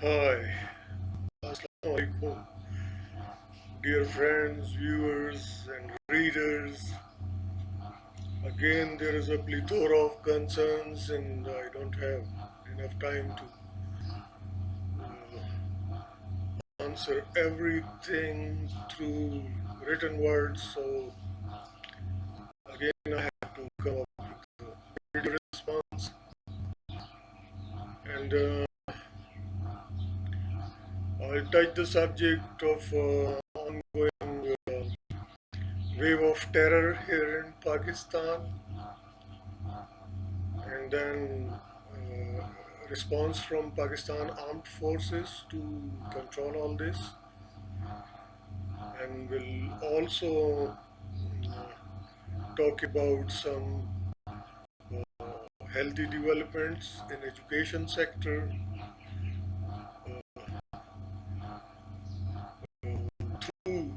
Hi, Assalamu alaikum, dear friends, viewers, and readers. Again, there is a plethora of concerns, and I don't have enough time to answer everything through written words. So, again, I have to come up with a video response. And I'll touch the subject of ongoing wave of terror here in Pakistan, and then response from Pakistan armed forces to control all this, and will also talk about some healthy developments in education sector through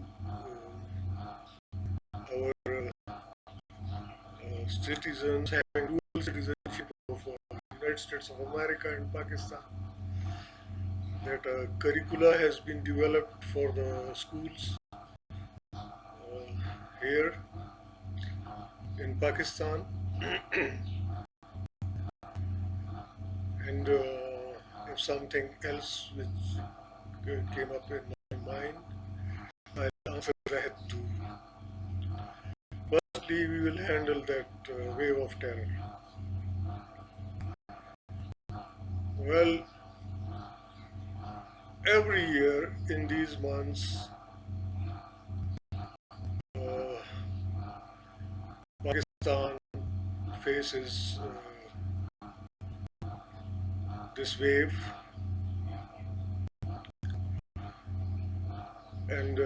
our citizens having dual citizenship of United States of America and Pakistan. That curricula has been developed for the schools here in Pakistan, and if something else which came up in my mind, I'll answer that too. Firstly, we will handle that wave of terror. Well, every year in these months, uh, Pakistan faces this wave, and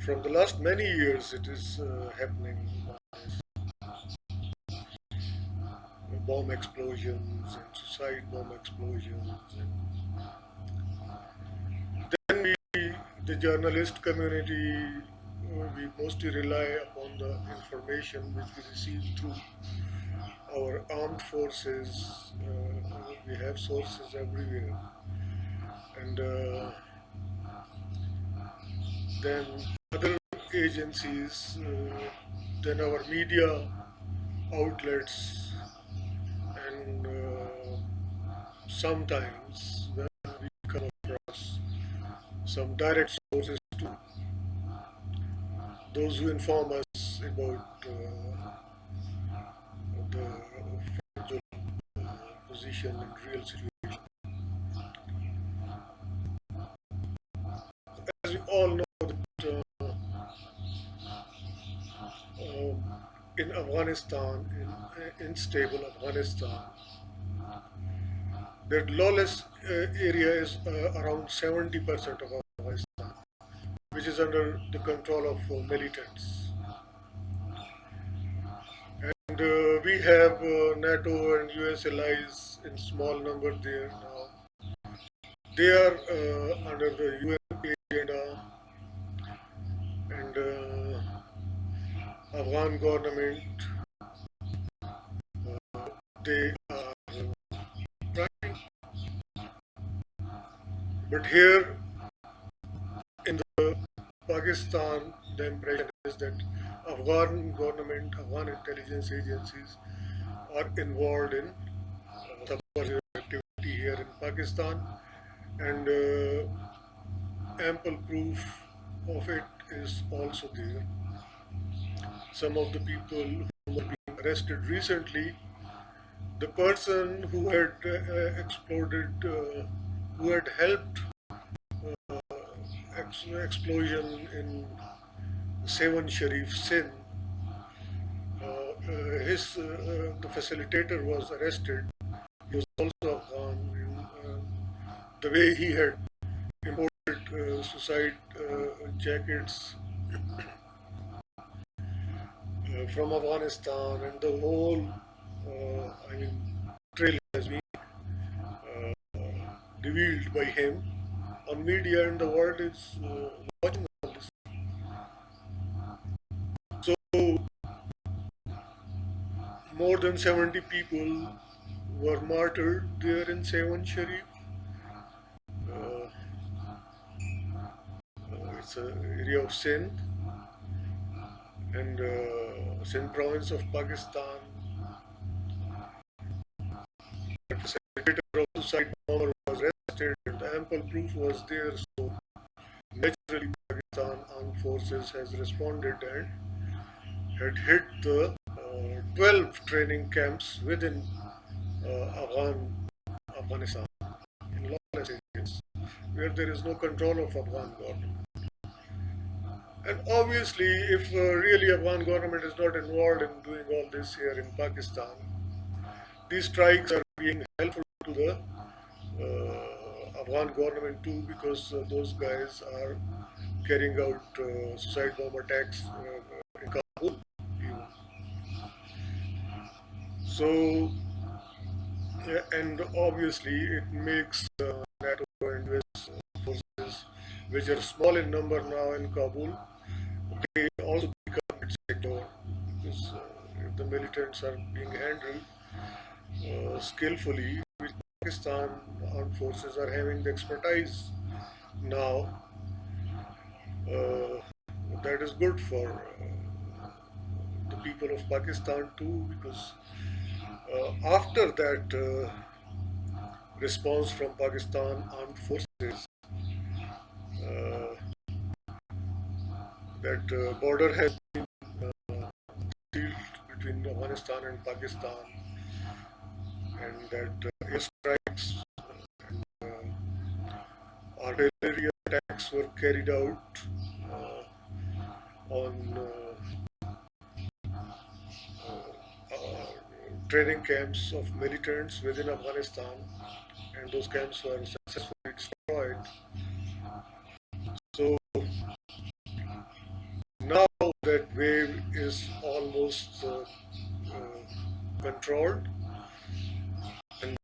from the last many years, it is happening. Bomb explosions and suicide bomb explosions. And then the journalist community, we mostly rely upon the information which we receive through our armed forces. We have sources everywhere, and then other agencies, then our media outlets, and sometimes when we come across some direct sources to those who inform us about the factual position and real situation. As we all know that in Afghanistan, in unstable Afghanistan, that lawless area is around 70% of Afghanistan, which is under the control of militants. And we have NATO and US allies in small number there now. They are under the UN agenda, and Afghan government, they are trying. But here in the Pakistan, the impression is that Afghan government, Afghan intelligence agencies are involved in subversive activity here in Pakistan, and ample proof of it is also there. Some of the people who were being arrested recently, the person who had exploded, who had helped explosion in Seven Sharif Sin, the facilitator was arrested. He was also Afghan. The way he had imported suicide jackets from Afghanistan, and the whole, trail has been revealed by him on media, and the world is watching all this. So, more than 70 people were martyred there in Seven Sharif. area of Sindh and Sindh province of Pakistan. The facilitator of suicide bomber was arrested and ample proof was there. So naturally, Pakistan armed forces has responded and had hit the 12 training camps within Afghanistan in lawless areas where there is no control of Afghan government. And obviously, if really Afghan government is not involved in doing all this here in Pakistan, these strikes are being helpful to the Afghan government too, because those guys are carrying out suicide bomb attacks in Kabul. So, yeah, and obviously, it makes NATO and US forces, which are small in number now in Kabul, they also become its sector because if the militants are being handled skillfully, which Pakistan armed forces are having the expertise now, uh, that is good for the people of Pakistan too, because after that response from Pakistan armed forces, uh, that border has been sealed between Afghanistan and Pakistan, and that airstrikes and artillery attacks were carried out on training camps of militants within Afghanistan, and those camps were successfully destroyed. So now that wave is almost controlled, and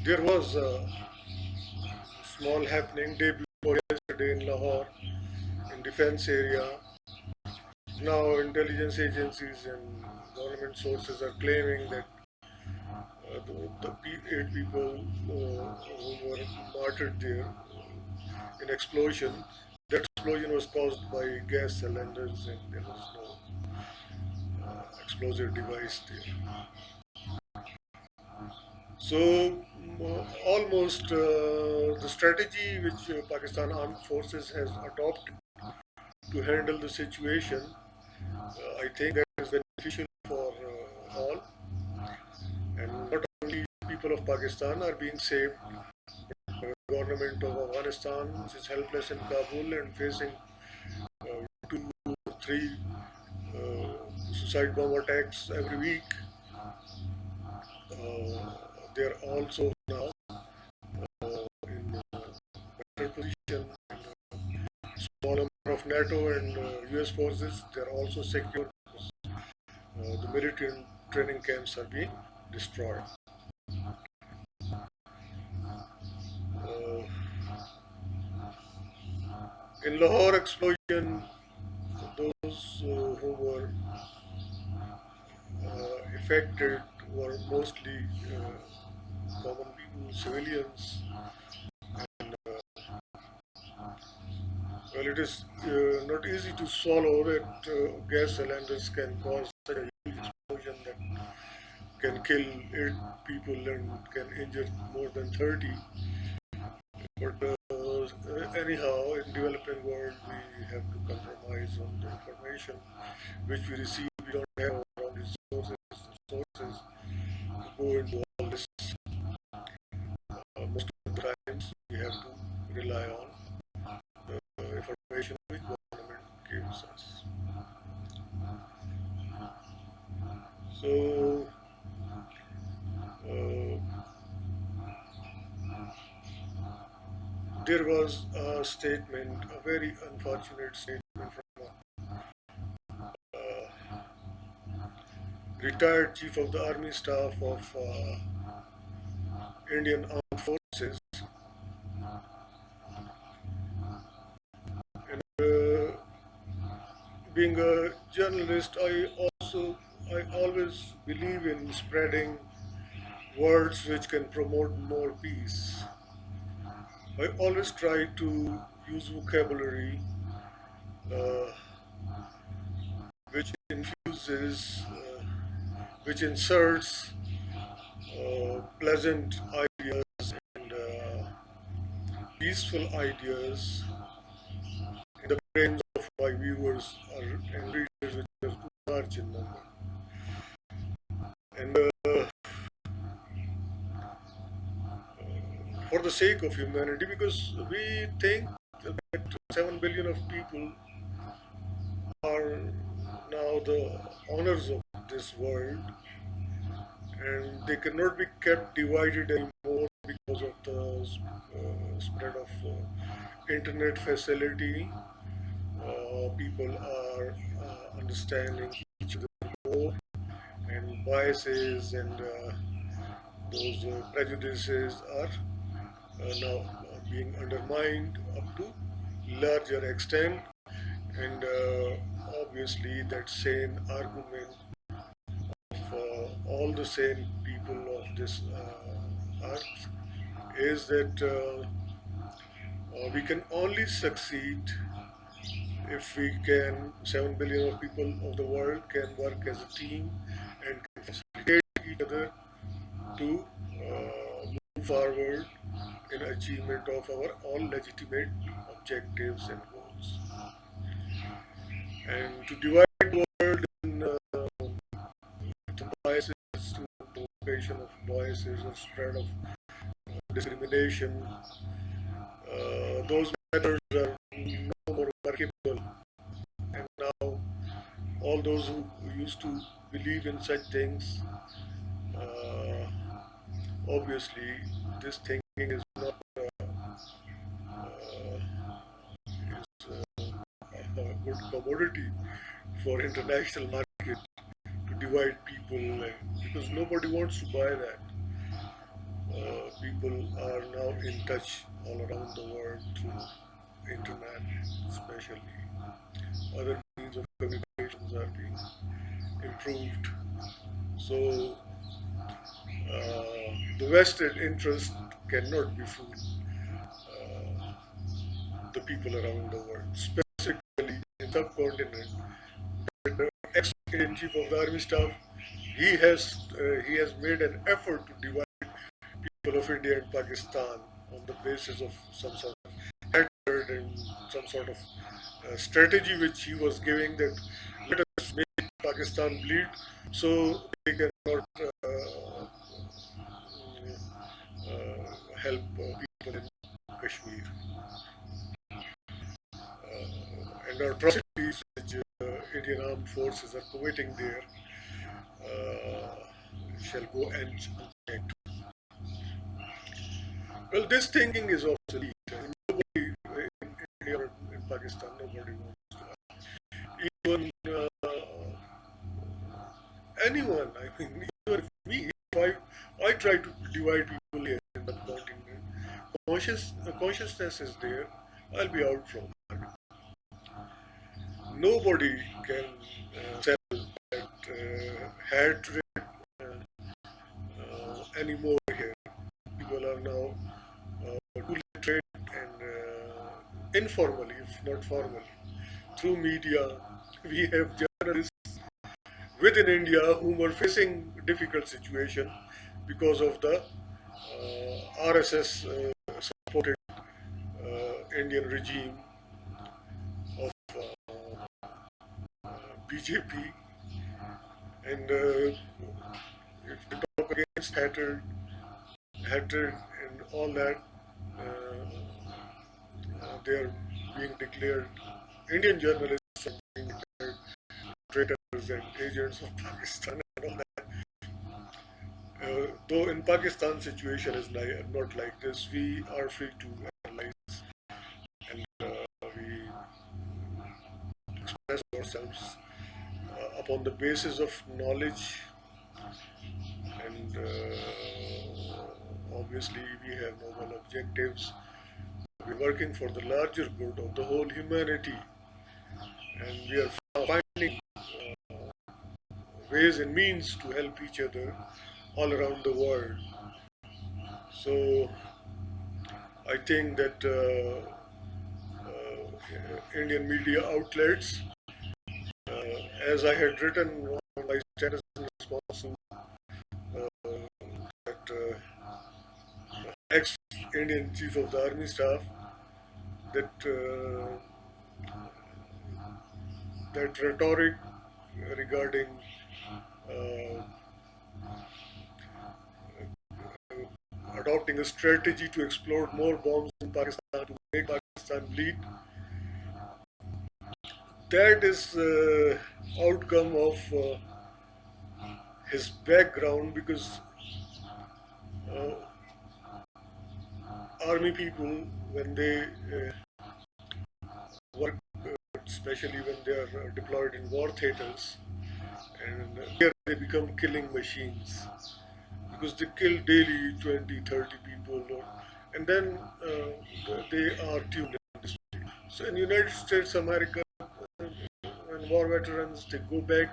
there was a small happening day before yesterday in Lahore, in defense area. Now intelligence agencies and government sources are claiming that eight people who were martyred there in explosion. That explosion was caused by gas cylinders and there was no explosive device there. So almost the strategy which Pakistan Armed Forces has adopted to handle the situation, I think that is beneficial for all, and not only people of Pakistan are being saved. Government of Afghanistan, which is helpless in Kabul and facing two or three suicide bomb attacks every week. They are also now in better position. Small number of NATO and US forces, they are also secure because the military training camps are being destroyed. Uh, in Lahore explosion, those who were affected were mostly common people, civilians. Well, it is not easy to swallow that gas cylinders can cause such a huge explosion that can kill 8 people and can injure more than 30. But anyhow, in developing world, we have to compromise on the information which we receive. We don't have our own resources to go into all this. Most of the times, we have to rely on the information which government gives us. So, uh, there was a statement, a very unfortunate statement from a retired chief of the army staff of Indian Armed Forces. And being a journalist, I always believe in spreading words which can promote more peace. I always try to use vocabulary uh, which infuses, which inserts pleasant ideas and peaceful ideas in the brains of my viewers or and readers, which are too large in number. And for the sake of humanity, because we think that 7 billion of people are now the owners of this world, and they cannot be kept divided anymore because of the spread of internet facility. People are understanding each other more, and biases and those prejudices are now being undermined up to larger extent. And obviously, that sane argument for all the sane people of this earth is that we can only succeed if we can, 7 billion of people of the world can work as a team and can facilitate each other to move forward in achievement of our all legitimate objectives and goals. And to divide the world in the biases, to provocation of biases or spread of discrimination, those methods are no more workable. And now all those who used to believe in such things, uh, obviously this thinking is not a good commodity for international market to divide people, because nobody wants to buy that. People are now in touch all around the world through internet, especially other means of communications are being improved. So the vested interest cannot be fooled the people around the world, specifically in subcontinent. The ex-Indian chief of the army staff, he has made an effort to divide people of India and Pakistan on the basis of some sort of hatred and some sort of strategy which he was giving, that let us make Pakistan bleed so they cannot help people in Kashmir. And atrocities which Indian armed forces are committing there uh, shall go unchecked. Well, this thinking is obsolete. Nobody in India or in Pakistan, nobody wants to. Even anyone, I mean, even me, if I try to divide people here in the continent, consciousness is there, I'll be out from it. Nobody can sell that hatred anymore here. People are now too literate and informally, if not formally, through media, we have journalists within India who were facing difficult situation because of the RSS supported Indian regime of BJP, and if we talk against hatred and all that, they are being declared, Indian journalists are being declared traitors and agents of Pakistan and all that. Though in Pakistan situation is not like this, we are free to analyze and we express ourselves upon the basis of knowledge, and obviously we have noble objectives. We're working for the larger good of the whole humanity, and we are finding ways and means to help each other all around the world. So I think that Indian media outlets, as I had written on my status in response to that ex-Indian chief of the army staff, that that rhetoric regarding uh, adopting a strategy to explode more bombs in Pakistan to make Pakistan bleed, that is outcome of his background because uh, army people when they work, especially when they are deployed in war theaters, and here they become killing machines because they kill daily 20, 30 people, and then they are tuned in. So in United States, America, when war veterans they go back,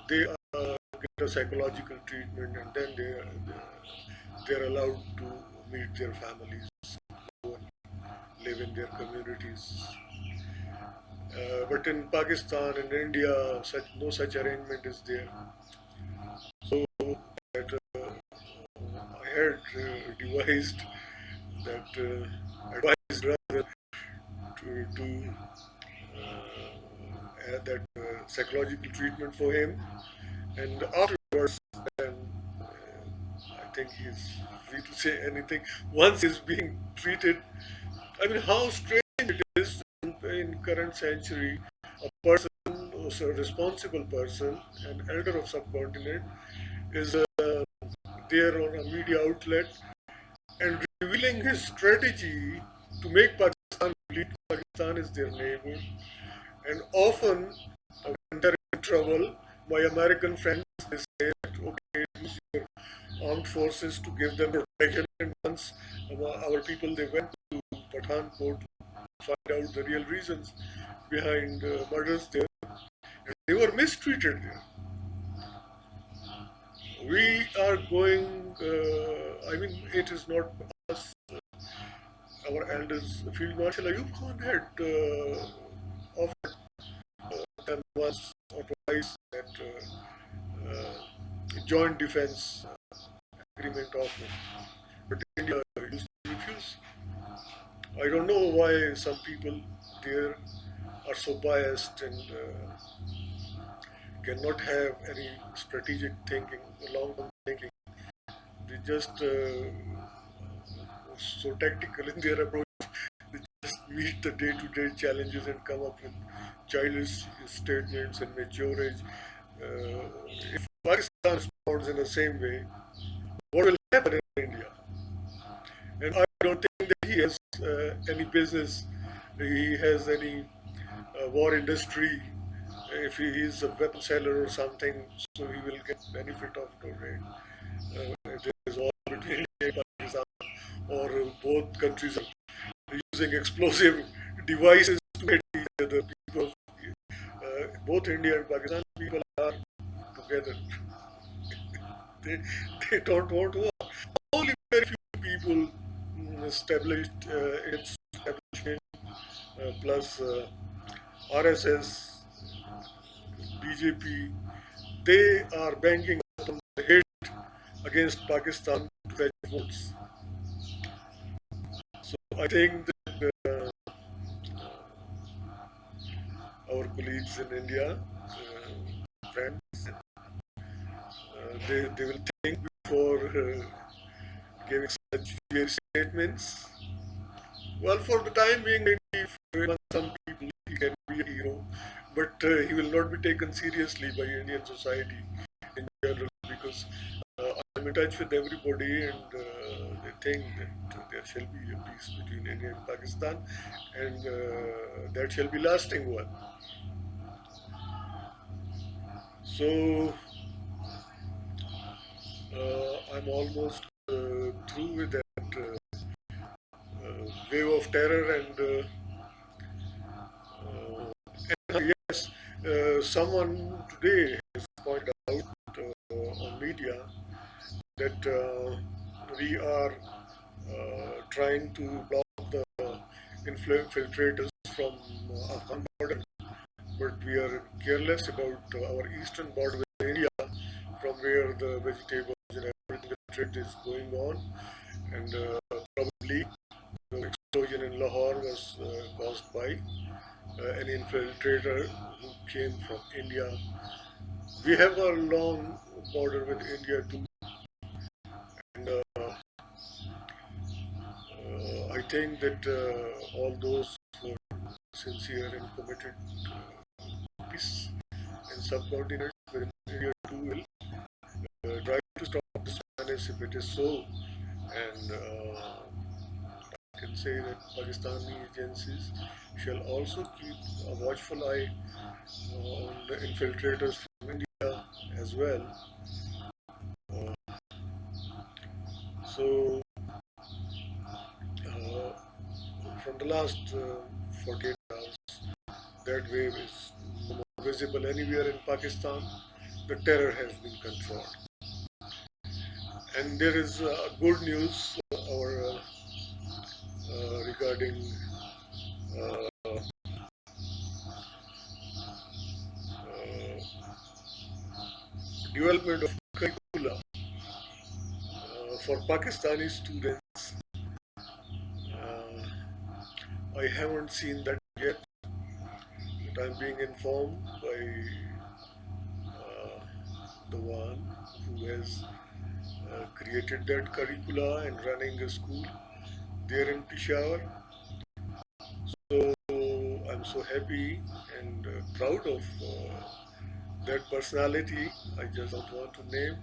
they get a psychological treatment, and then they're allowed to meet their families, go and live in their communities. But in Pakistan and India, such no such arrangement is there. So that I had devised that advised rather to add that psychological treatment for him, and afterwards, then I think he's free to say anything. Once he's being treated, I mean, how strange it is in current century, a person, a responsible person, an elder of subcontinent, is there on a media outlet and revealing his strategy to make Pakistan bleed. Pakistan is their neighbor, and often when they're in trouble, my American friends they say, okay, use your armed forces to give them protection. And once our people they went to Pathankot to find out the real reasons behind murders there, and they were mistreated there. We are going. I mean, it is not us. Our elders, Field Marshal Ayub Khan had offered them once or twice that joint defense agreement offer, but India used to refuse. I don't know why some people there are so biased and cannot have any strategic thinking, long-term thinking. They just so tactical in their approach. They just meet the day-to-day challenges and come up with childish statements and mature age. If Pakistan responds in the same way, what will happen in India? And I don't think that he has any business, he has any war industry. If he is a weapon seller or something, so he will get benefit of it. There is war between India and Pakistan, or both countries are using explosive devices to hit each other. People, both India and Pakistan people are together. They don't want war. Only very few people established its establishment, plus RSS, BJP, they are banking on the hate against Pakistan to fetch votes. So I think that our colleagues in India, friends, they will think before giving such fierce statements. Well, for the time being, maybe for some people he can be a hero, but he will not be taken seriously by Indian society in general because I'm in touch with everybody and they think that there shall be a peace between India and Pakistan and that shall be lasting one. So I'm almost through with that wave of terror yes, someone today has pointed out on media that we are trying to block the infiltrators from Afghan border, but we are careless about our eastern border with India, from where the vegetables and everything the trade is going on, and probably the explosion in Lahore was caused by an infiltrator who came from India. We have a long border with India too, and I think that all those who are sincere and committed to peace and subcontinent within India too will try to stop this menace if it is so. And I can say that Pakistani agencies shall also keep a watchful eye on the infiltrators from India as well. Uh, so, from the last 48 hours, that wave is no more visible anywhere in Pakistan. The terror has been controlled. And there is good news regarding uh, development of curricula for Pakistani students. I haven't seen that yet, but I'm being informed by uh, the one who has created that curricula and running a school there in Peshawar. So I'm so happy and proud of that personality. I just don't want to name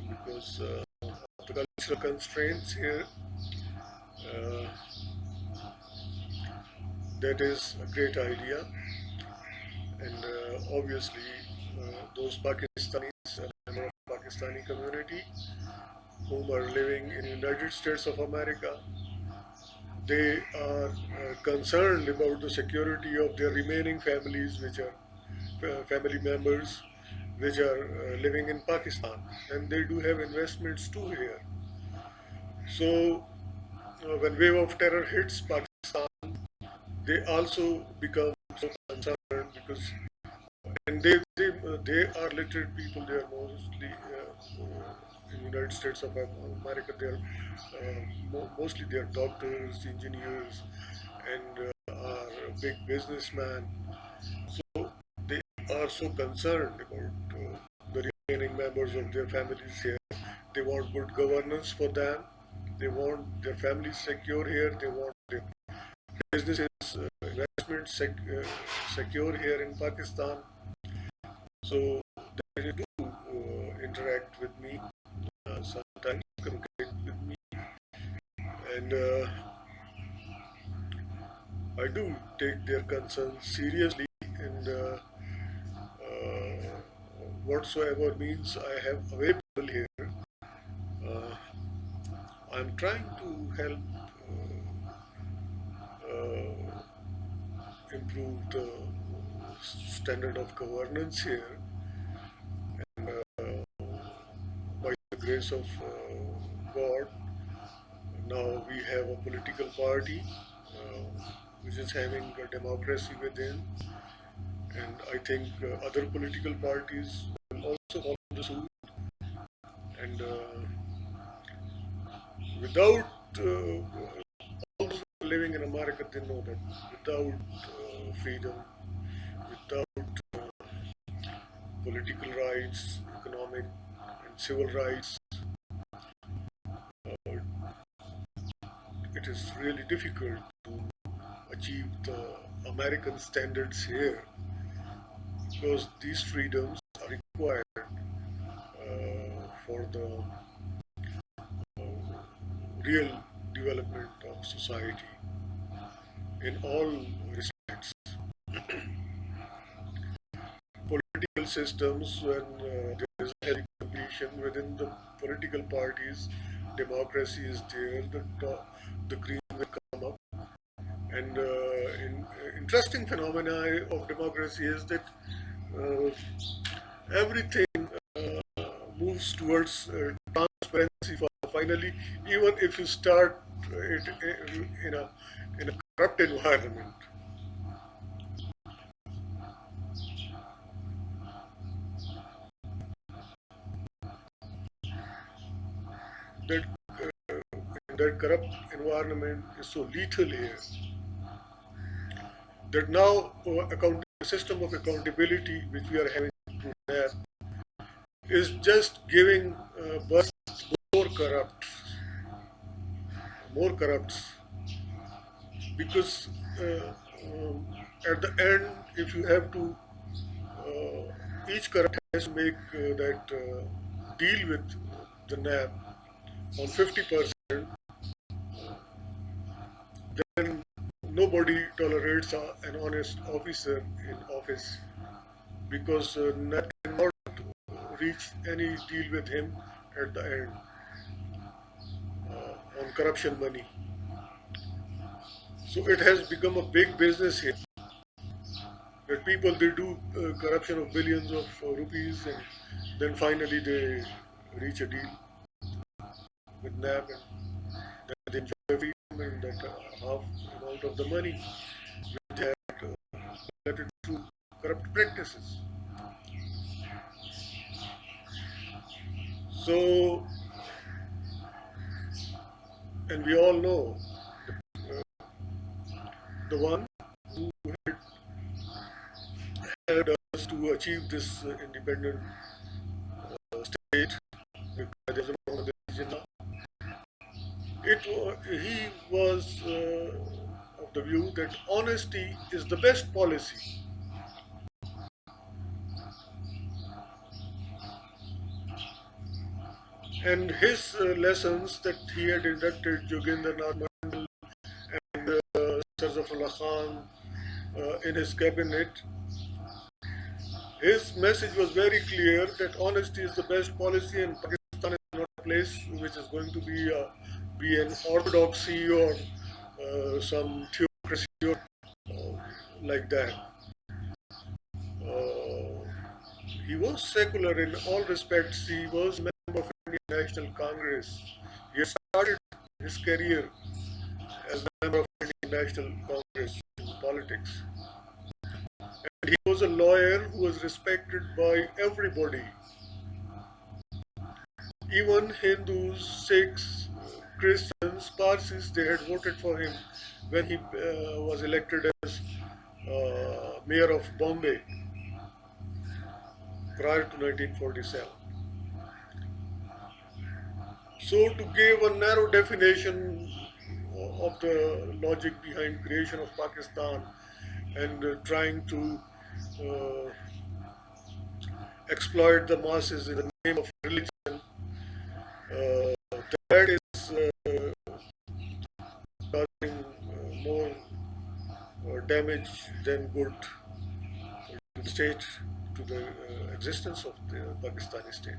because of the cultural constraints here. Uh, that is a great idea, and obviously those Pakistanis, a member of Pakistani community, whom are living in United States of America, they are concerned about the security of their remaining families, which are family members, which are living in Pakistan, and they do have investments too here. So when wave of terror hits Pakistan, they also become so concerned because and they are literate people. They are mostly in United States of America. They are mostly they are doctors, engineers, and are big businessmen. So they are so concerned about the remaining members of their families here. They want good governance for them. They want their families secure here. They want their businesses, investments secure here in Pakistan. So they do interact with me, sometimes communicate with me, and I do take their concerns seriously. And whatsoever means I have available here, uh, I'm trying to help improve the standard of governance here. And by the grace of God, now we have a political party which is having a democracy within, and I think other political parties will also follow the suit. And without all those living in America, they know that without freedom, without political rights, economic and civil rights, uh, it is really difficult to achieve the American standards here because these freedoms are required for the real development of society in all respects. Political systems, when there is a healthy competition within the political parties, democracy is there, the green will come up. And interesting phenomena of democracy is that uh, everything moves towards transparency for finally, even if you start it in a corrupt environment, that that corrupt environment is so lethal here that now the system of accountability which we are having through that is just giving birth to more corrupts, because um, at the end, if you have to, each corrupt has to make that deal with the NAB on 50%, then nobody tolerates an honest officer in office, because NAB cannot reach any deal with him at the end on corruption money. So it has become a big business here that people they do corruption of billions of rupees, and then finally they reach a deal with NAB, and then they enjoy freedom, and that half amount of the money they had collected through corrupt practices. So, and we all know the one who had us to achieve this independent state, there's a religion now. He was of the view that honesty is the best policy, and his lessons that he had inducted Jogendranath Mandal and Sarzafullah Khan in his cabinet, his message was very clear that honesty is the best policy, and Pakistan is not a place which is going to be an orthodoxy or some theocracy or like that. Uh, he was secular in all respects. He was a member of Indian National Congress. He had started his career as a member of Indian National Congress in politics. And he was a lawyer who was respected by everybody. Even Hindus, Sikhs, Christians, Parsis, they had voted for him when he was elected as mayor of Bombay prior to 1947. So, to give a narrow definition of the logic behind creation of Pakistan and trying to uh, exploit the masses in the name of religion, that is causing more damage than good to the state, to the existence of the Pakistani state.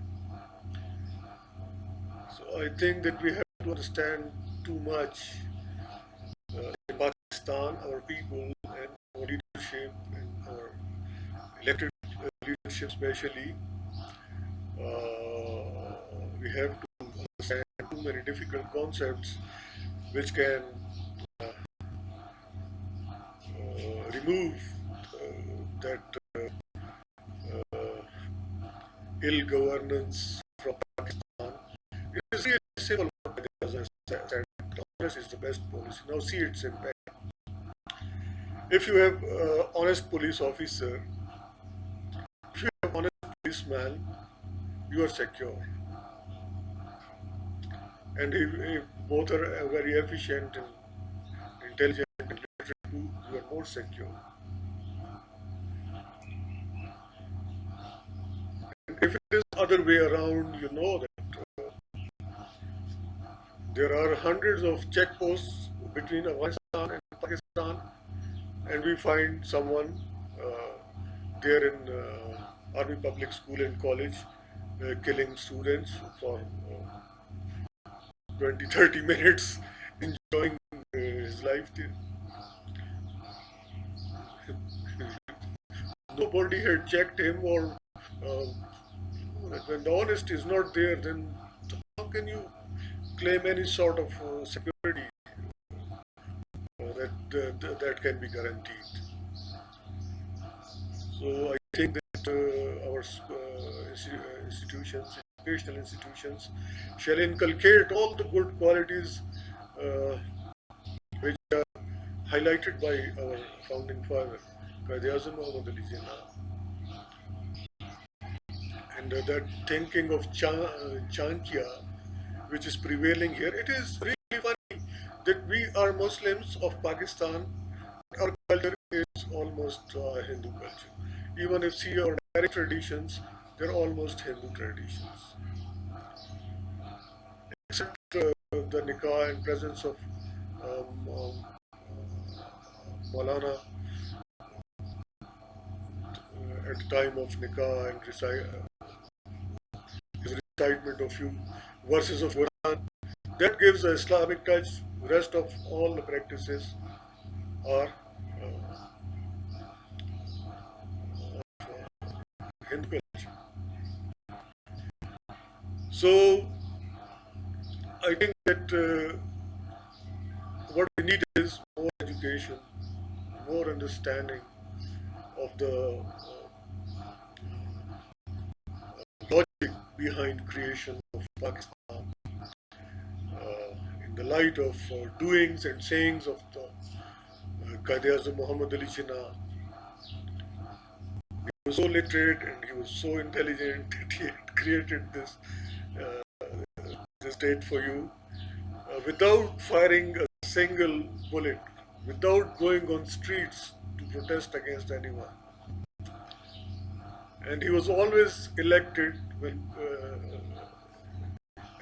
So I think that we have to understand too much in Pakistan, our people and our leadership and our elected leadership especially. We have to understand too many difficult concepts which can remove that ill governance from Pakistan. It is really simple, as I said, Congress is the best policy. Now see its impact. If you have honest police officer, if you have honest policeman, you are secure. And if both are very efficient and intelligent and literate too, you are more secure. And if it is other way around, you know that there are hundreds of checkposts between Afghanistan and Pakistan, and we find someone there in Army Public School and College killing students for 20, 30 minutes, enjoying his life there. Nobody had checked him, or when the honesty is not there, then how can you claim any sort of security that can be guaranteed. So I think that our institutions, educational institutions, shall inculcate all the good qualities uh, which are highlighted by our founding father, Qaid-e-Azam Muhammad Ali Jinnah, and that thinking of Chanakya, which is prevailing here. It is really funny that we are Muslims of Pakistan. Our culture is almost Hindu culture. Even if see our marriage traditions, they're almost Hindu traditions, except the nikah and presence of Maulana at the time of nikah and his recitement of few verses of Quran. That gives a Islamic touch. The rest of all the practices are Hindu culture. So I think that what we need is more education, more understanding of the logic behind creation of Pakistan in the light of doings and sayings of the Qaid-e-Azam Muhammad Ali Jinnah. He was so literate and he was so intelligent that he had created this state for you without firing a single bullet, without going on streets to protest against anyone. And he was always elected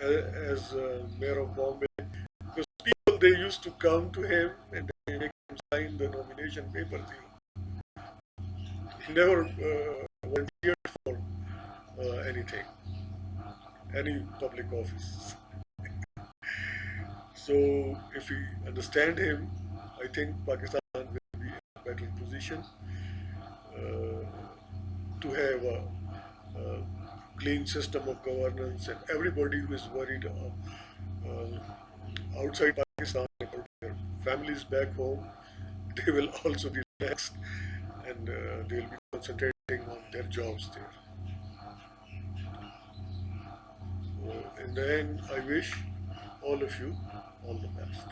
as mayor of Bombay because people they used to come to him and they make him sign the nomination papers. He never volunteered for anything, any public office. So if we understand him, I think Pakistan will be in a better position uh, to have a clean system of governance, and everybody who is worried outside Pakistan about their families back home, they will also be relaxed and they will be concentrating on their jobs there. So in the end, I wish all of you all the best.